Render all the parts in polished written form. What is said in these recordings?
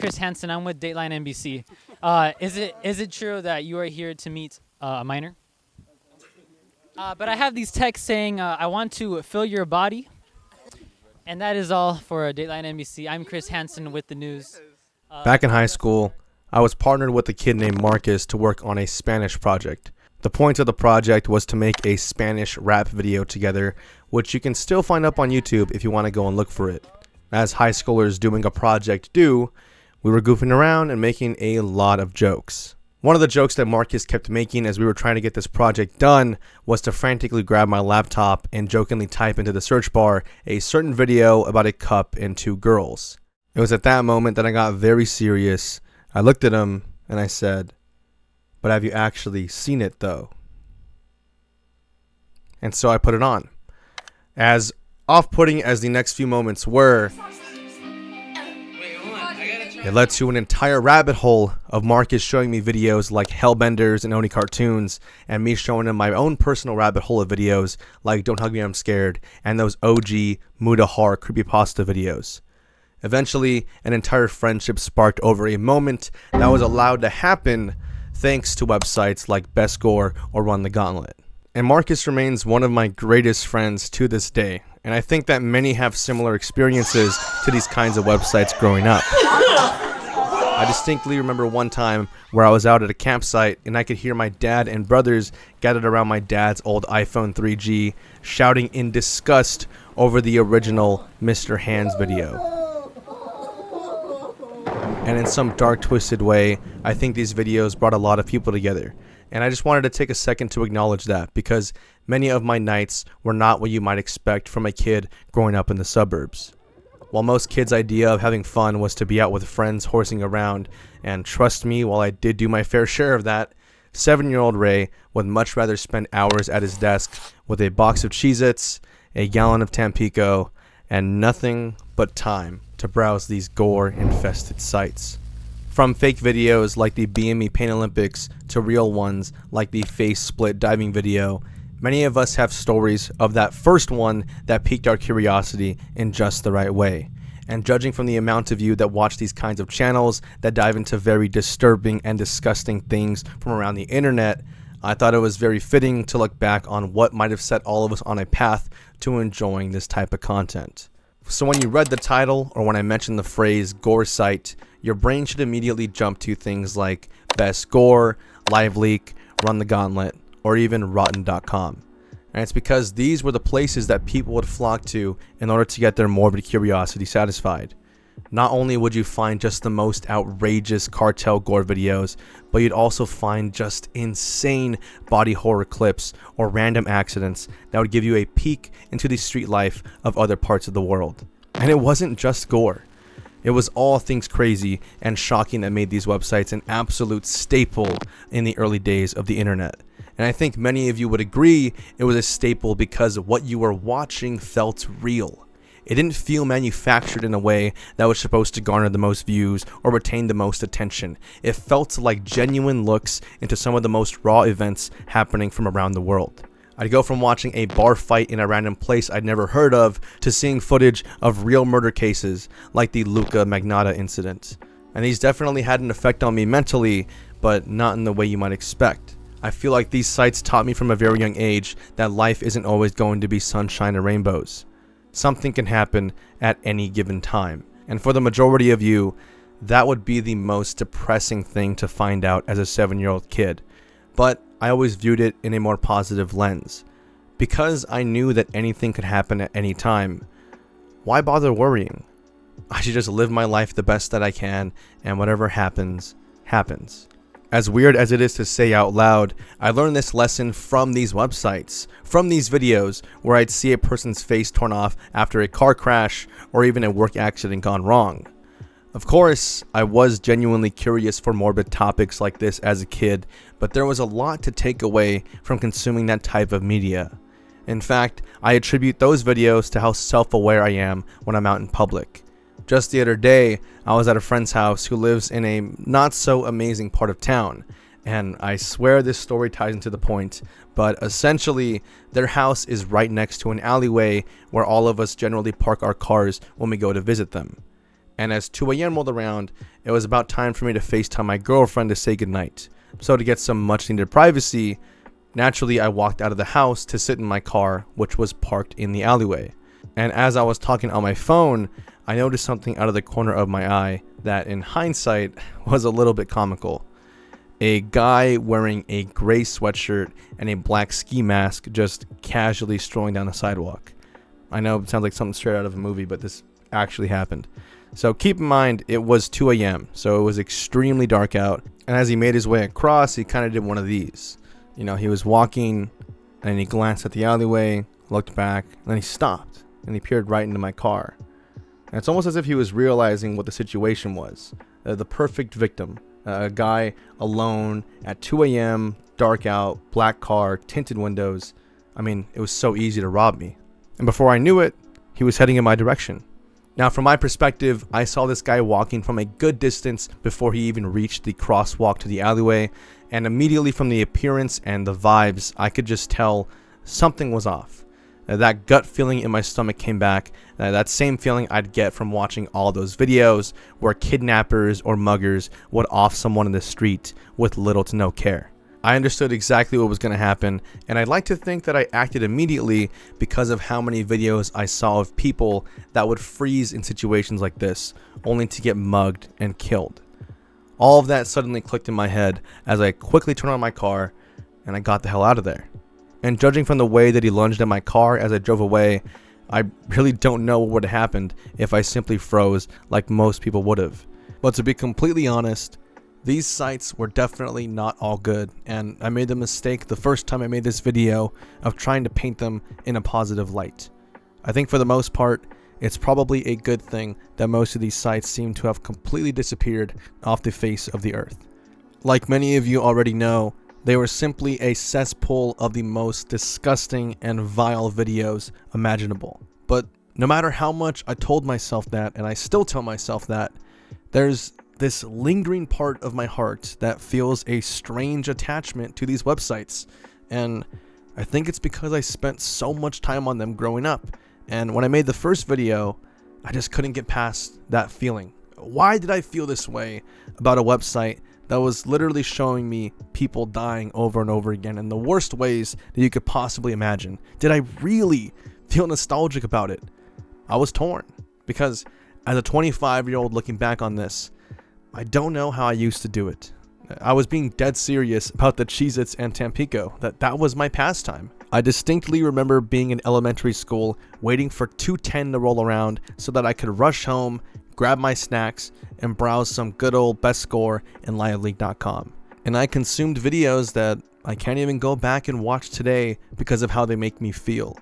Chris Hansen. I'm with Dateline NBC. Is it true that you are here to meet a minor? But I have these texts saying I want to fill your body. And that is all for Dateline NBC. I'm Chris Hansen with the news. Back in high school, I was partnered with a kid named Marcus to work on a Spanish project. The point of the project was to make a Spanish rap video together, which you can still find up on YouTube if you want to go and look for it. As high schoolers doing a project do, we were goofing around and making a lot of jokes. One of the jokes that Marcus kept making as we were trying to get this project done was to frantically grab my laptop and jokingly type into the search bar a certain video about a cup and two girls. It was at that moment that I got very serious. I looked at him and I said, "But have you actually seen it though?" And so I put it on. As off-putting as the next few moments were, it led to an entire rabbit hole of Marcus showing me videos like Hellbenders and Oni cartoons, and me showing him my own personal rabbit hole of videos like Don't Hug Me I'm Scared and those OG Mudahar creepypasta videos. Eventually, an entire friendship sparked over a moment that was allowed to happen thanks to websites like Best Gore or Run the Gauntlet. And Marcus remains one of my greatest friends to this day, and I think that many have similar experiences to these kinds of websites growing up. I distinctly remember one time where I was out at a campsite and I could hear my dad and brothers gathered around my dad's old iPhone 3G shouting in disgust over the original Mr. Hands video. And in some dark, twisted way, I think these videos brought a lot of people together. And I just wanted to take a second to acknowledge that, because many of my nights were not what you might expect from a kid growing up in the suburbs. While most kids' idea of having fun was to be out with friends horsing around, and trust me, while I did do my fair share of that, 7-year-old Ray would much rather spend hours at his desk with a box of Cheez-Its, a gallon of Tampico, and nothing but time to browse these gore-infested sites. From fake videos like the BME Pain Olympics to real ones like the face split diving video, many of us have stories of that first one that piqued our curiosity in just the right way. And judging from the amount of you that watch these kinds of channels that dive into very disturbing and disgusting things from around the internet, I thought it was very fitting to look back on what might have set all of us on a path to enjoying this type of content. So when you read the title, or when I mentioned the phrase gore site, your brain should immediately jump to things like Best Gore, LiveLeak, Run the Gauntlet, or even Rotten.com. And it's because these were the places that people would flock to in order to get their morbid curiosity satisfied. Not only would you find just the most outrageous cartel gore videos, but you'd also find just insane body horror clips or random accidents that would give you a peek into the street life of other parts of the world. And it wasn't just gore. It was all things crazy and shocking that made these websites an absolute staple in the early days of the internet. And I think many of you would agree it was a staple because what you were watching felt real. It didn't feel manufactured in a way that was supposed to garner the most views or retain the most attention. It felt like genuine looks into some of the most raw events happening from around the world. I'd go from watching a bar fight in a random place I'd never heard of to seeing footage of real murder cases like the Luca Magnotta incident. And these definitely had an effect on me mentally, but not in the way you might expect. I feel like these sites taught me from a very young age that life isn't always going to be sunshine and rainbows. Something can happen at any given time. And for the majority of you, that would be the most depressing thing to find out as a 7-year-old kid. But I always viewed it in a more positive lens. Because I knew that anything could happen at any time, why bother worrying? I should just live my life the best that I can, and whatever happens, happens. As weird as it is to say out loud, I learned this lesson from these websites, from these videos where I'd see a person's face torn off after a car crash or even a work accident gone wrong. Of course, I was genuinely curious for morbid topics like this as a kid, but there was a lot to take away from consuming that type of media. In fact, I attribute those videos to how self-aware I am when I'm out in public. Just the other day, I was at a friend's house who lives in a not so amazing part of town, and I swear this story ties into the point, but essentially their house is right next to an alleyway where all of us generally park our cars when we go to visit them. And as 2 a.m. rolled around, it was about time for me to FaceTime my girlfriend to say goodnight. So to get some much needed privacy, naturally I walked out of the house to sit in my car, which was parked in the alleyway. And as I was talking on my phone, I noticed something out of the corner of my eye that in hindsight was a little bit comical. A guy wearing a gray sweatshirt and a black ski mask just casually strolling down the sidewalk. I know it sounds like something straight out of a movie, but this actually happened. So keep in mind, it was 2 a.m., so it was extremely dark out. And as he made his way across, he kind of did one of these. You know, he was walking, and he glanced at the alleyway, looked back, and then he stopped, and he peered right into my car. And it's almost as if he was realizing what the situation was. The perfect victim. A guy alone at 2 a.m., dark out, black car, tinted windows. I mean, it was so easy to rob me. And before I knew it, he was heading in my direction. Now, from my perspective, I saw this guy walking from a good distance before he even reached the crosswalk to the alleyway, and immediately from the appearance and the vibes, I could just tell something was off. That gut feeling in my stomach came back, that same feeling I'd get from watching all those videos where kidnappers or muggers would off someone in the street with little to no care. I understood exactly what was going to happen, and I'd like to think that I acted immediately because of how many videos I saw of people that would freeze in situations like this, only to get mugged and killed. All of that suddenly clicked in my head as I quickly turned on my car, and I got the hell out of there. And judging from the way that he lunged at my car as I drove away, I really don't know what would have happened if I simply froze like most people would have. But to be completely honest, these sites were definitely not all good, and I made the mistake the first time I made this video of trying to paint them in a positive light. I think for the most part, it's probably a good thing that most of these sites seem to have completely disappeared off the face of the earth. Like many of you already know, they were simply a cesspool of the most disgusting and vile videos imaginable. But no matter how much I told myself that, and I still tell myself that, there's this lingering part of my heart that feels a strange attachment to these websites. And I think it's because I spent so much time on them growing up. And when I made the first video, I just couldn't get past that feeling. Why did I feel this way about a website that was literally showing me people dying over and over again in the worst ways that you could possibly imagine? Did I really feel nostalgic about it? I was torn, because as a 25-year-old looking back on this, I don't know how I used to do it. I was being dead serious about the Cheez-Its and Tampico. That was my pastime. I distinctly remember being in elementary school waiting for 2:10 to roll around so that I could rush home, grab my snacks, and browse some good old best score in liveleague.com. And I consumed videos that I can't even go back and watch today because of how they make me feel.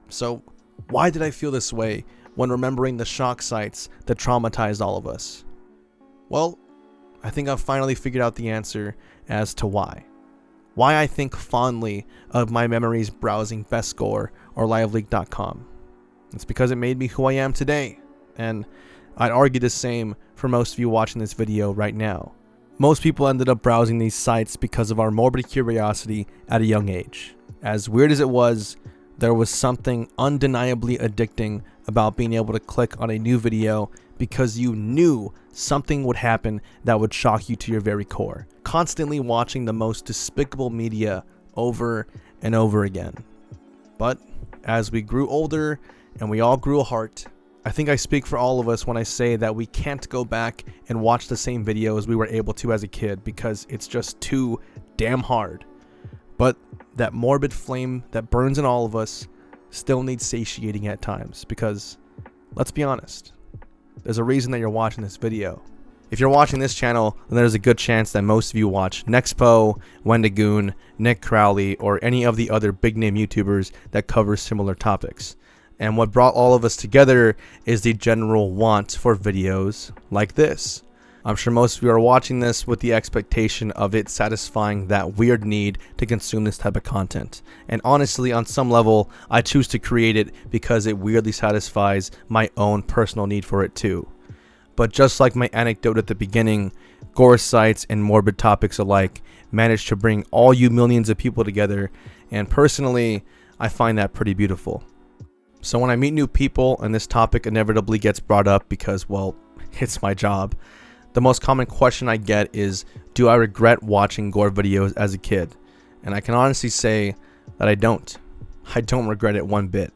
So why did I feel this way when remembering the shock sites that traumatized all of us? Well, I think I've finally figured out the answer as to why. Why I think fondly of my memories browsing best score or liveleague.com. It's because it made me who I am today. And I'd argue the same for most of you watching this video right now. Most people ended up browsing these sites because of our morbid curiosity at a young age. As weird as it was, there was something undeniably addicting about being able to click on a new video because you knew something would happen that would shock you to your very core. Constantly watching the most despicable media over and over again. But as we grew older and we all grew a heart, I think I speak for all of us when I say that we can't go back and watch the same videos we were able to as a kid because it's just too damn hard. But that morbid flame that burns in all of us still needs satiating at times because, let's be honest, there's a reason that you're watching this video. If you're watching this channel, then there's a good chance that most of you watch Nexpo, Wendigoon, Nick Crowley, or any of the other big name YouTubers that cover similar topics. And what brought all of us together is the general want for videos like this. I'm sure most of you are watching this with the expectation of it satisfying that weird need to consume this type of content. And honestly, on some level, I choose to create it because it weirdly satisfies my own personal need for it too. But just like my anecdote at the beginning, gore sites and morbid topics alike manage to bring all you millions of people together, and personally, I find that pretty beautiful. So when I meet new people and this topic inevitably gets brought up because, well, it's my job. The most common question I get is, do I regret watching gore videos as a kid? And I can honestly say that I don't. I don't regret it one bit.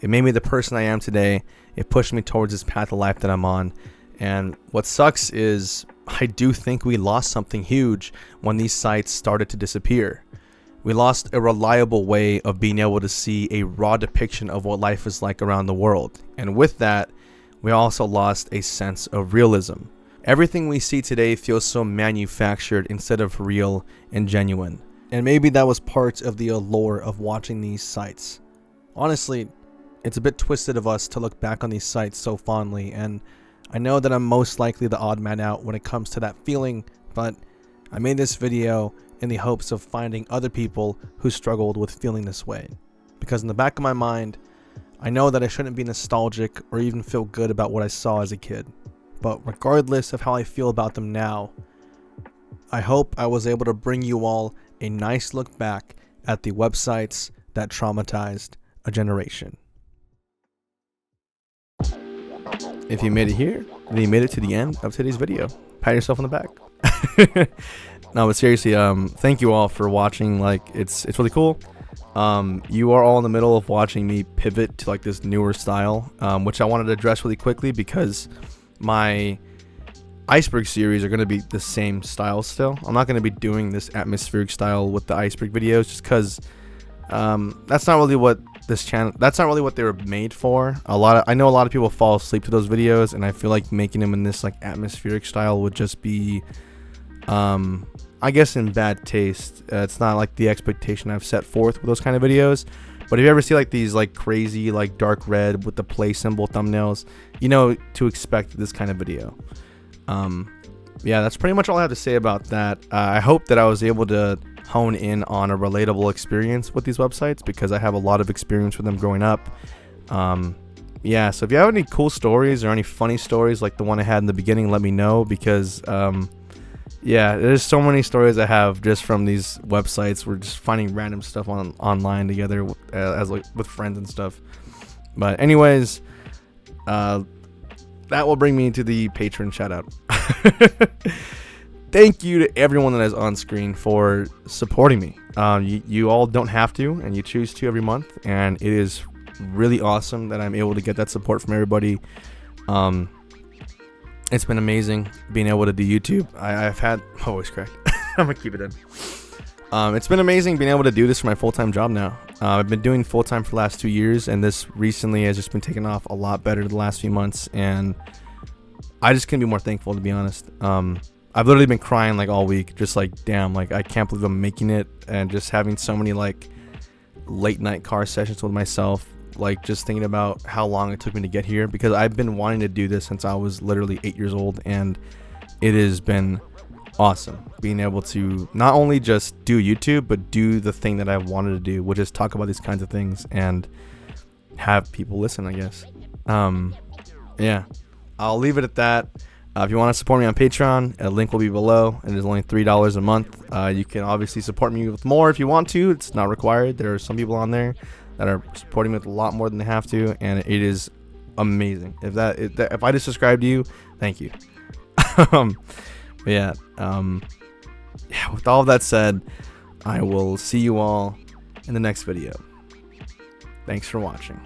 It made me the person I am today. It pushed me towards this path of life that I'm on. And what sucks is I do think we lost something huge when these sites started to disappear. We lost a reliable way of being able to see a raw depiction of what life is like around the world. And with that, we also lost a sense of realism. Everything we see today feels so manufactured instead of real and genuine. And maybe that was part of the allure of watching these sites. Honestly, it's a bit twisted of us to look back on these sites so fondly, and I know that I'm most likely the odd man out when it comes to that feeling, but I made this video in the hopes of finding other people who struggled with feeling this way. Because in the back of my mind, I know that I shouldn't be nostalgic or even feel good about what I saw as a kid. But regardless of how I feel about them now, I hope I was able to bring you all a nice look back at the websites that traumatized a generation. If you made it here, then you made it to the end of today's video. Pat yourself on the back. No, but seriously, thank you all for watching. Like, it's really cool. You are all in the middle of watching me pivot to like this newer style, which I wanted to address really quickly because my iceberg series are going to be the same style still. I'm not going to be doing this atmospheric style with the iceberg videos just because that's not really what that's not really what they were made for. I know a lot of people fall asleep to those videos, and I feel like making them in this like atmospheric style would just be I guess in bad taste. It's not like the expectation I've set forth with those kind of videos. But if you ever see like these like crazy like dark red with the play symbol thumbnails, you know to expect this kind of video. Yeah, that's pretty much all I have to say about that. I hope that I was able to hone in on a relatable experience with these websites because I have a lot of experience with them growing up. Yeah, so if you have any cool stories or any funny stories like the one I had in the beginning, let me know because yeah, there's so many stories I have just from these websites. We're just finding random stuff online together as like with friends and stuff. But anyways, that will bring me to the Patron shoutout. Thank you to everyone that is on screen for supporting me. You all don't have to, and you choose to every month, and it is really awesome that I'm able to get that support from everybody. It's been amazing being able to do YouTube. I've had always cracked. I'm gonna keep it in. It's been amazing being able to do this for my full-time job now. I've been doing full-time for the last 2 years, and this recently has just been taking off a lot better the last few months, and I just couldn't be more thankful, to be honest. I've literally been crying like all week, just like, damn, like I can't believe I'm making it, and just having so many like late night car sessions with myself, like just thinking about how long it took me to get here, because I've been wanting to do this since I was literally 8 years old, and it has been awesome being able to not only just do YouTube, but do the thing that I wanted to do, which is talk about these kinds of things and have people listen, I guess. Yeah, I'll leave it at that. If you want to support me on Patreon, a link will be below. It is only $3 a month. You can obviously support me with more if you want to. It's not required. There are some people on there that are supporting me with a lot more than they have to, and it is amazing. If I just subscribe to you, thank you. Yeah. With all of that said, I will see you all in the next video. Thanks for watching.